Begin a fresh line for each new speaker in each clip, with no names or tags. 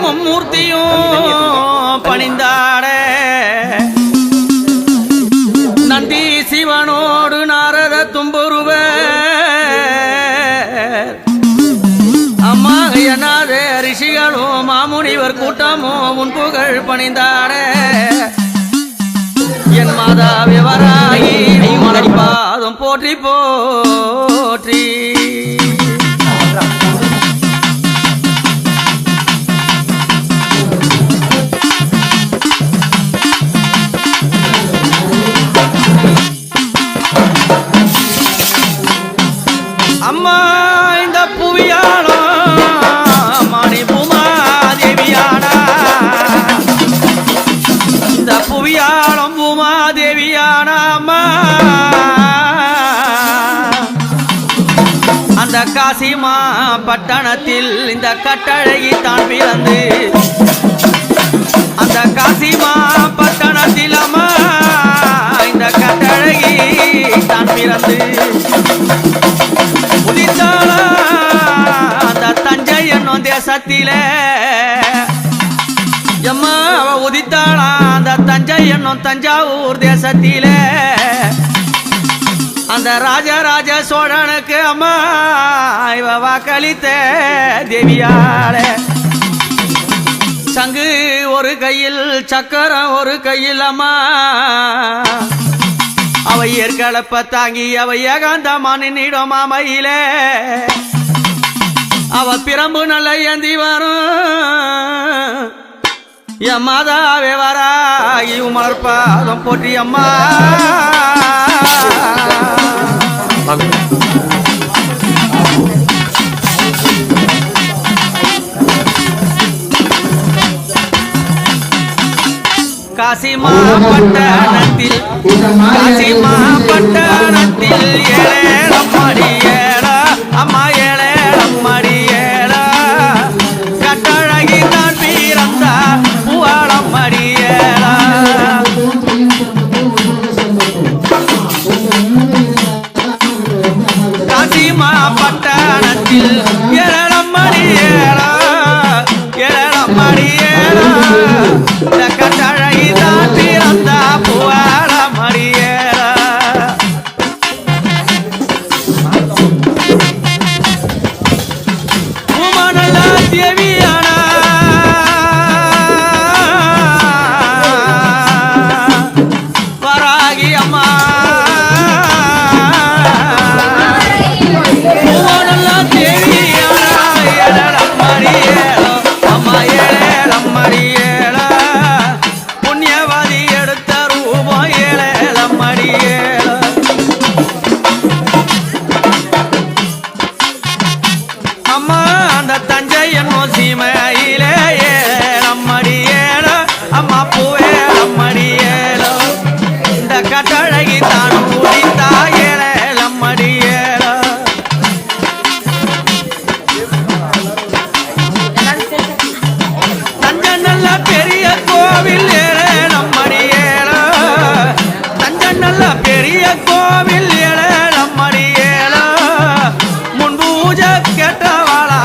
மும்மூர்த்தியும் பணிந்தாட நந்தி சிவனோடு நாரத தும்புருவ அம்மா என்னாத ரிஷிகளும் மாமுனிவர் கூட்டமும் உன் புகழ் பணிந்தாட என் மாதா விவராயி பாதம் போற்றி போற்றி அம்மா இந்த புவியாளோ மணி பூமாதேவியானா இந்த புவியாளம் பூமாதேவியானா அம்மா அந்த காசிமா பட்டணத்தில் இந்த கட்டழகி தான் பிறந்து அந்த காசிமா பட்டணத்தில் அம்மா இந்த கட்டழகி தான் பிறந்து உதித்தாளா அந்த தஞ்சை என்னும் தேசத்திலே எம்மா அவ உதித்தாளா அந்த தஞ்சை என்னும் தஞ்சாவூர் தேசத்திலே அந்த ராஜராஜ சோழனுக்கு அம்மா இவ வாக்களித்த தேவியாளே சங்கு ஒரு கையில் சக்கரம் ஒரு கையில் அம்மா அவை ஏற்களப்ப தாங்கி அவை ஏகாந்தமானிடம் மாமையிலே அவ பிரம்பு நல்ல ஏந்தி வரும் என் மாதாவே வராகி உமர்பாதம் போற்றி அம்மா காசிமா பட்டணத்தில் ஏழேழம்மடி ஏழா அம்மா ஏழேழம்மடி ஏழா கட்டழகி தான் பிறந்தா பூவாளம்மடி ஏழா காசிமா பட்டணத்தில் ஏழேழம்மடி ஏழா ஏழேழம்மடி ஏழா கட்டழகி தான் பிறந்தா பூவாளம்மடி ஏழா உமனல்ல தேவியானா வராகி அம்மா உமனல்ல தேவியானா ஏழேழம்மடி ஏழோ அம்மா ஏழேழம்மடி ஏழா புண்ணியவாதி எடுத்த ரூபம் ஏழேழம்மடி ஏழா அம்மா அந்த தஞ்சை என்னும் சீமையிலே ஏழம்மடி ஏழோ அம்மா பூவேழம்மடி ஏழோ இந்த கட்டழகி தான் உடித்தா ஏழம்மடி ஏழோ தஞ்சை நல்ல பெரிய கோவில் ஏழம்மடி ஏழோ தஞ்சை நல்ல பெரிய கோவில் ஏழம்மடி ஏழோ முன்பூஜை கேட்டவாளா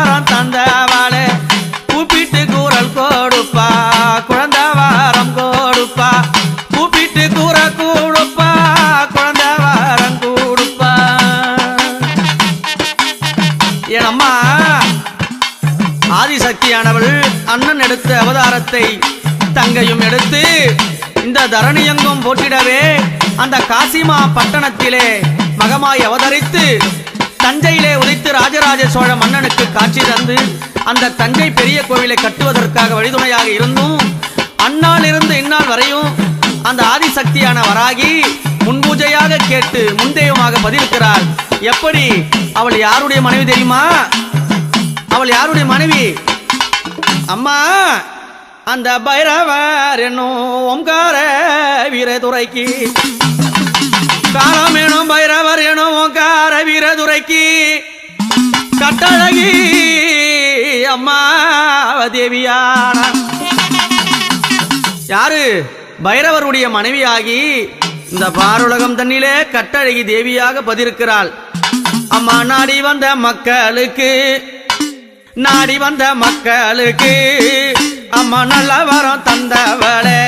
வரம் தந்தவாளே கூப்பிட்டு கூறல் கொடுப்பா குழந்தை வாரம் கொடுப்பா கூப்பிட்டு கூற கொடுப்பா குழந்தை வாரம் கொடுப்பா. என் அம்மா ஆதிசக்தியானவள் அண்ணன் எடுத்த அவதாரத்தை தங்கையும் எடுத்து இந்த தரணியெங்கும் போற்றிடவே அந்த காசிமா பட்டணத்திலே மகமாய் அவதரித்து தஞ்சையிலே உதித்து ராஜராஜ சோழ மன்னனுக்கு காட்சி தந்து அந்த தஞ்சை பெரிய கோவிலை கட்டுவதற்காக வழிதுணையாக இருந்தும் அந்நாள் இருந்து இந்நாள் வரையும் அந்த ஆதிசக்தியான வராகி முன்பூஜையாக கேட்டு முன்தெய்வமாக பதிவிருக்கிறாள். எப்படி? அவள் யாருடைய மனைவி தெரியுமா? அவள் யாருடைய மனைவி? அம்மா அந்த பைரவர் என்னும் ஓம்கார வீரதுரைக்கு காலம் எனும் பைரவர் எனும் ஓங்கார வீரதுரைக்கு கட்டழகி அம்மா தேவியான யாரு? பைரவருடைய மனைவியாகி இந்த பாருலகம் தண்ணிலே கட்டழகி தேவியாக பதிருக்கிறாள். அம்மா நாடி வந்த மக்களுக்கு நாடி வந்த மக்களுக்கு அம்மா நல்ல வரம் தந்தவளே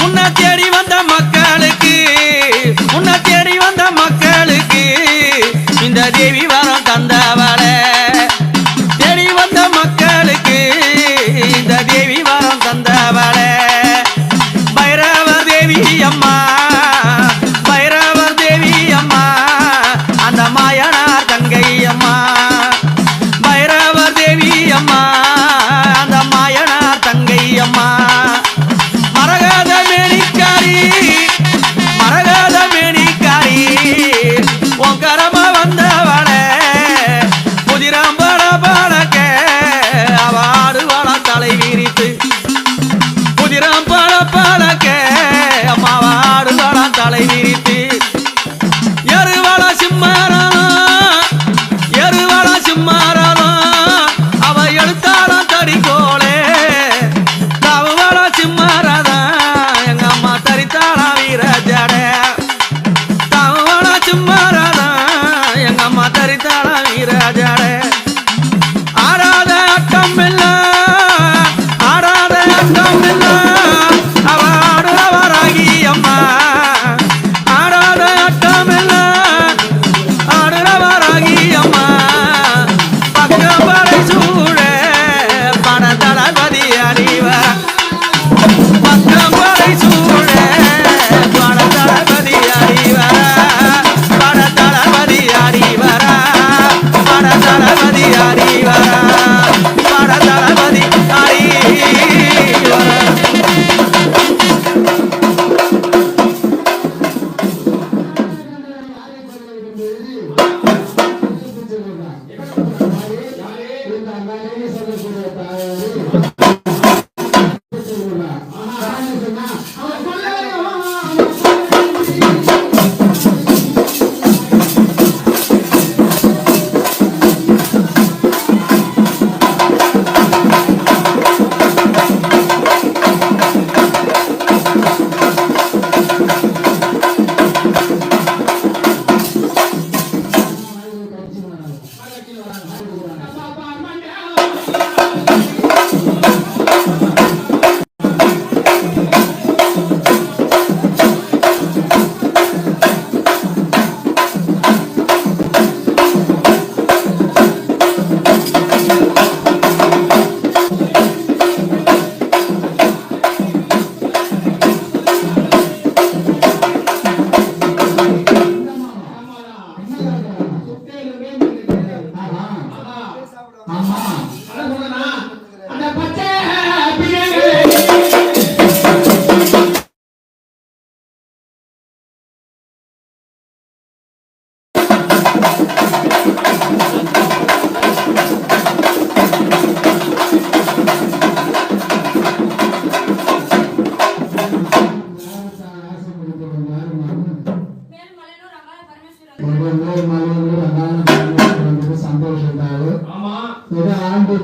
உன்னை தேடி வந்த மக்களுக்கு உன்னை தேடி வந்த மக்களுக்கு இந்த தேவி வரம் தந்தவளே தேடி வந்த மக்களுக்கு இந்த தேவி வரம் தந்தவளே பைரவ தேவி அம்மா அந்த மாயனார் தங்கை அம்மா பைரவர் தேவி அம்மா அந்த மாயனார் தங்கை அம்மா மரகத மேனிக்காரி மரகத மேனிக்காரி உங்கரம வந்தவளே புதிராம்பட பாடக்க அவாடுவாள தலை விரித்து புதிராம்பட பாடக்க அம்மாவாடுவாள தலை விரித்து எருவள சிம்மாராதம் அவ எடுத்தாலும் தடிக்கோளே தவள சிம்மாராதம் எங்க அம்மா தரித்தாளா வீரஜட தவள சிம்மாராதம் எங்க அம்மா தரித்தாளா வீரஜட ஆடாத அட்டம் இல்ல ஆடாத அட்டம் இல்ல அவ ஆடுறவராகி அம்மா ஆடாத அட்டம் இல்ல ஆடுறவராகி அம்மா பக்கப்படை சூழ பட தளபதி அறிவர பக்கப்படை சூழ பட தளபதி அறிவர பட தளபதி அறிவர பட தளபதி அறிவர பட தளபதி அறிவர.
சந்தோஷம். ஆமா ஆண்டு